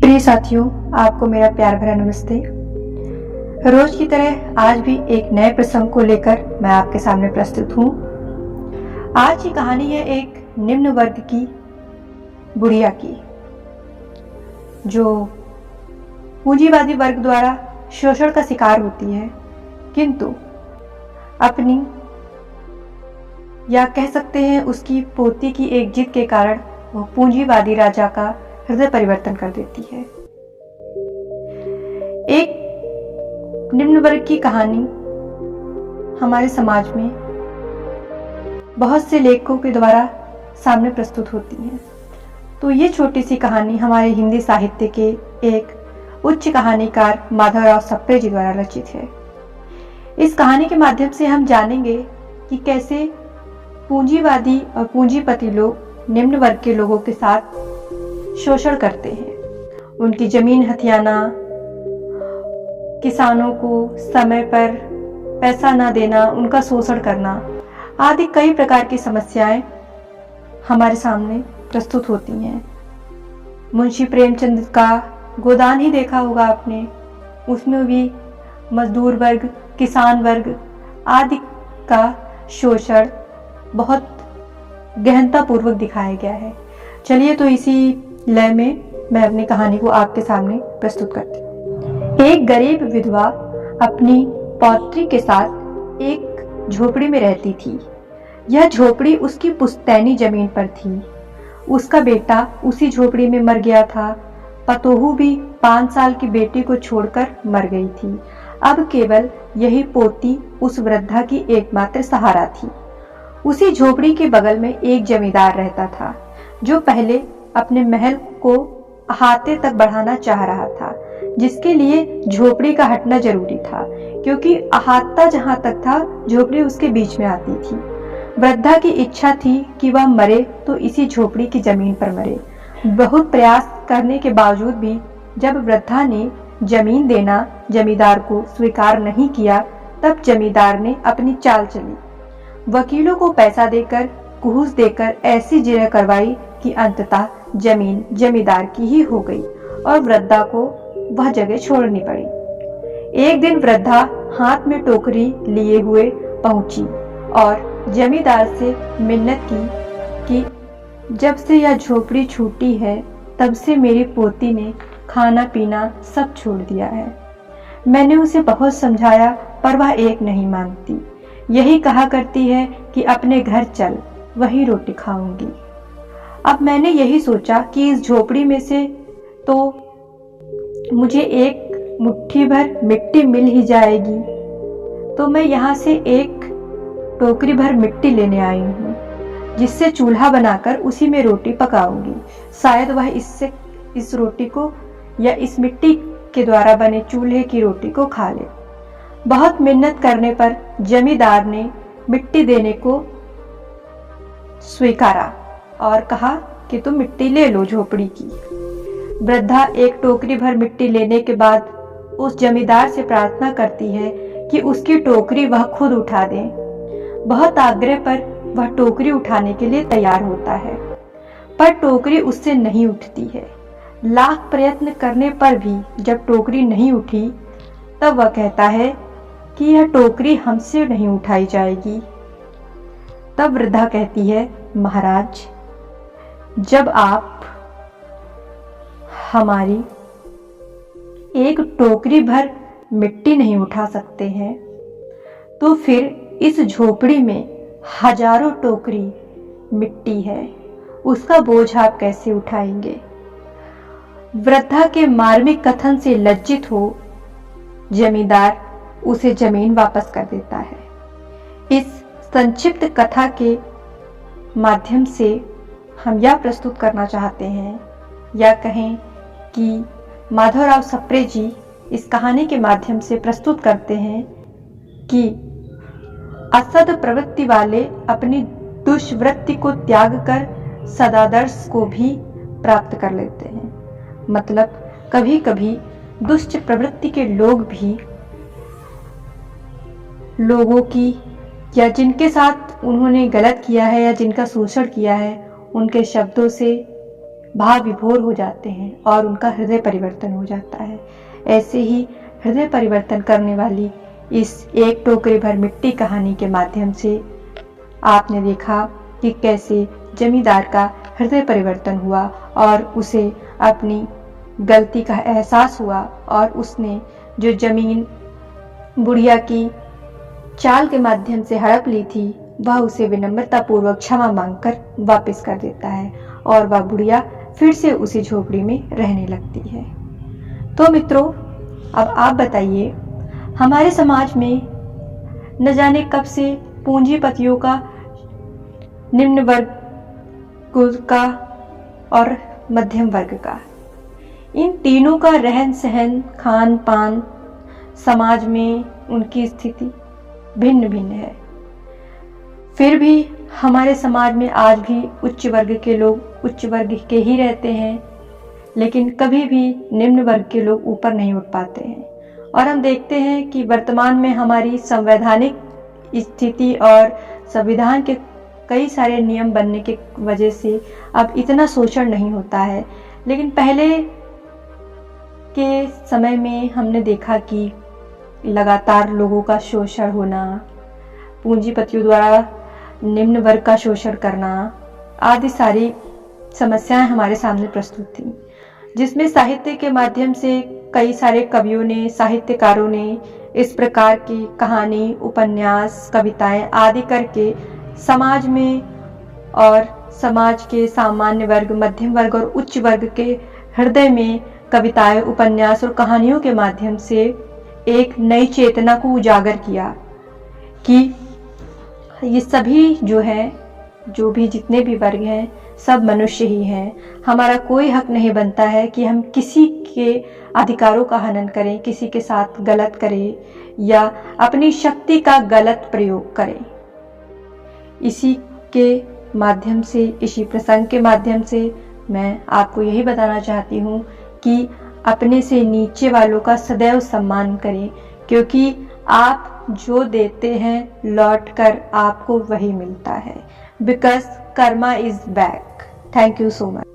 प्रिय साथियों, आपको मेरा प्यार भरा नमस्ते। रोज की तरह आज भी एक नए प्रसंग को लेकर मैं आपके सामने प्रस्तुत हूँ। आज की कहानी है एक निम्न वर्ग की बुढ़िया की, जो पूंजीवादी वर्ग द्वारा शोषण का शिकार होती है, किंतु अपनी या कह सकते हैं उसकी पोती की एक जिद के कारण वह पूंजीवादी राजा का हृदय परिवर्तन कर देती है। एक निम्न वर्ग की कहानी हमारे समाज में बहुत से लेखकों के द्वारा सामने प्रस्तुत होती है। तो ये छोटी सी कहानी हमारे हिंदी साहित्य के एक उच्च कहानीकार माधवराव सप्रे जी द्वारा रचित है। इस कहानी के माध्यम से हम जानेंगे कि कैसे पूंजीवादी और पूंजीपति लोग निम्न वर्ग के लोगों के साथ शोषण करते हैं, उनकी जमीन हथियाना, किसानों को समय पर पैसा न देना, उनका शोषण करना आदि कई प्रकार की समस्याएं हमारे सामने प्रस्तुत होती हैं। मुंशी प्रेमचंद का गोदान ही देखा होगा आपने, उसमें भी मजदूर वर्ग, किसान वर्ग आदि का शोषण बहुत गहनतापूर्वक दिखाया गया है। चलिए तो इसी लय में मैं अपनी कहानी को आपके सामने प्रस्तुत करती हूँ। एक गरीब विधवा अपनी पौत्री के साथ एक झोपड़ी में रहती थी। यह झोपड़ी उसकी पुश्तैनी जमीन पर थी। उसका बेटा उसी झोपड़ी में मर गया था। पतोहू भी 5 साल की बेटी को छोड़कर मर गई थी। अब केवल यही पोती उस वृद्धा की एकमात्र सहारा थी। उसी झोपड़ी के बगल में एक जमींदार रहता था, जो पहले अपने महल को अहाते तक बढ़ाना चाह रहा था, जिसके लिए झोपड़ी का हटना जरूरी था, क्योंकि अहाता जहां तक था झोपड़ी उसके बीच में आती थी। वृद्धा की इच्छा थी कि वह मरे तो इसी झोपड़ी की जमीन पर मरे। बहुत प्रयास करने के बावजूद भी जब वृद्धा ने जमीन देना जमींदार को स्वीकार नहीं किया, तब जमींदार ने अपनी चाल चली। वकीलों को पैसा देकर, घूस देकर ऐसी जिरह करवाई कि अंततः जमीन जमींदार की ही हो गई और वृद्धा को वह जगह छोड़नी पड़ी। एक दिन वृद्धा हाथ में टोकरी लिए हुए पहुंची और जमींदार से मिन्नत की कि जब से यह झोपड़ी छूटी है, तब से मेरी पोती ने खाना पीना सब छोड़ दिया है। मैंने उसे बहुत समझाया, पर वह एक नहीं मानती। यही कहा करती है कि अपने घर चल, वही रोटी खाऊंगी। अब मैंने यही सोचा कि इस झोपड़ी में से तो मुझे एक मुट्ठी भर मिट्टी मिल ही जाएगी, तो मैं यहाँ से एक टोकरी भर मिट्टी लेने आई हूँ, जिससे चूल्हा बनाकर उसी में रोटी पकाऊंगी। शायद वह इससे इस रोटी को या इस मिट्टी के द्वारा बने चूल्हे की रोटी को खा ले। बहुत मिन्नत करने पर जमींदार ने मिट्टी देने को स्वीकारा और कहा कि तुम मिट्टी ले लो झोपड़ी की। वृद्धा एक टोकरी भर मिट्टी लेने के बाद उस जमींदार से प्रार्थना करती है कि उसकी टोकरी वह खुद उठा दे। बहुत आग्रह पर वह टोकरी उठाने के लिए तैयार होता है, पर टोकरी उससे नहीं उठती है। लाख प्रयत्न करने पर भी जब टोकरी नहीं उठी, तब वह कहता है कि यह टोकरी हमसे नहीं उठाई जाएगी। तब वृद्धा कहती है, महाराज, जब आप हमारी एक टोकरी भर मिट्टी नहीं उठा सकते हैं, तो फिर इस झोपड़ी में हजारों टोकरी मिट्टी है, उसका बोझ आप कैसे उठाएंगे? वृद्धा के मार्मिक कथन से लज्जित हो जमींदार उसे जमीन वापस कर देता है। इस संक्षिप्त कथा के माध्यम से हम यह प्रस्तुत करना चाहते हैं, या कहें कि माधवराव सप्रे जी इस कहानी के माध्यम से प्रस्तुत करते हैं कि असद प्रवृत्ति वाले अपनी दुष्वृत्ति को त्याग कर सदादर्श को भी प्राप्त कर लेते हैं। मतलब कभी कभी दुष्ट प्रवृत्ति के लोग भी लोगों की या जिनके साथ उन्होंने गलत किया है या जिनका शोषण किया है, उनके शब्दों से भाव विभोर हो जाते हैं और उनका हृदय परिवर्तन हो जाता है। ऐसे ही हृदय परिवर्तन करने वाली इस एक टोकरी भर मिट्टी कहानी के माध्यम से आपने देखा कि कैसे जमींदार का हृदय परिवर्तन हुआ और उसे अपनी गलती का एहसास हुआ और उसने जो जमीन बुढ़िया की चाल के माध्यम से हड़प ली थी वह उसे विनम्रतापूर्वक क्षमा मांगकर वापस कर देता है और वह बुढ़िया फिर से उसी झोपड़ी में रहने लगती है। तो मित्रों, अब आप बताइए, हमारे समाज में न जाने कब से पूंजीपतियों का, निम्न वर्ग का और मध्यम वर्ग का, इन तीनों का रहन सहन, खान पान, समाज में उनकी स्थिति भिन्न भिन्न है। फिर भी हमारे समाज में आज भी उच्च वर्ग के लोग उच्च वर्ग के ही रहते हैं, लेकिन कभी भी निम्न वर्ग के लोग ऊपर नहीं उठ पाते हैं। और हम देखते हैं कि वर्तमान में हमारी संवैधानिक स्थिति और संविधान के कई सारे नियम बनने के वजह से अब इतना शोषण नहीं होता है। लेकिन पहले के समय में हमने देखा कि लगातार लोगों का शोषण होना, पूंजीपतियों द्वारा निम्न वर्ग का शोषण करना आदि सारी समस्याएं हमारे सामने प्रस्तुत थी, जिसमें साहित्य के माध्यम से कई सारे कवियों ने, साहित्यकारों ने इस प्रकार की कहानी, उपन्यास, कविताएं आदि करके समाज में और समाज के सामान्य वर्ग, मध्यम वर्ग और उच्च वर्ग के हृदय में कविताएं, उपन्यास और कहानियों के माध्यम से एक नई चेतना को उजागर किया कि ये सभी जो है, जो भी जितने भी वर्ग हैं, सब मनुष्य ही हैं। हमारा कोई हक नहीं बनता है कि हम किसी के अधिकारों का हनन करें, किसी के साथ गलत करें या अपनी शक्ति का गलत प्रयोग करें। इसी के माध्यम से, इसी प्रसंग के माध्यम से मैं आपको यही बताना चाहती हूँ कि अपने से नीचे वालों का सदैव सम्मान करें, क्योंकि आप जो देते हैं लौट कर आपको वही मिलता है। Because Karma is back. Thank you so much.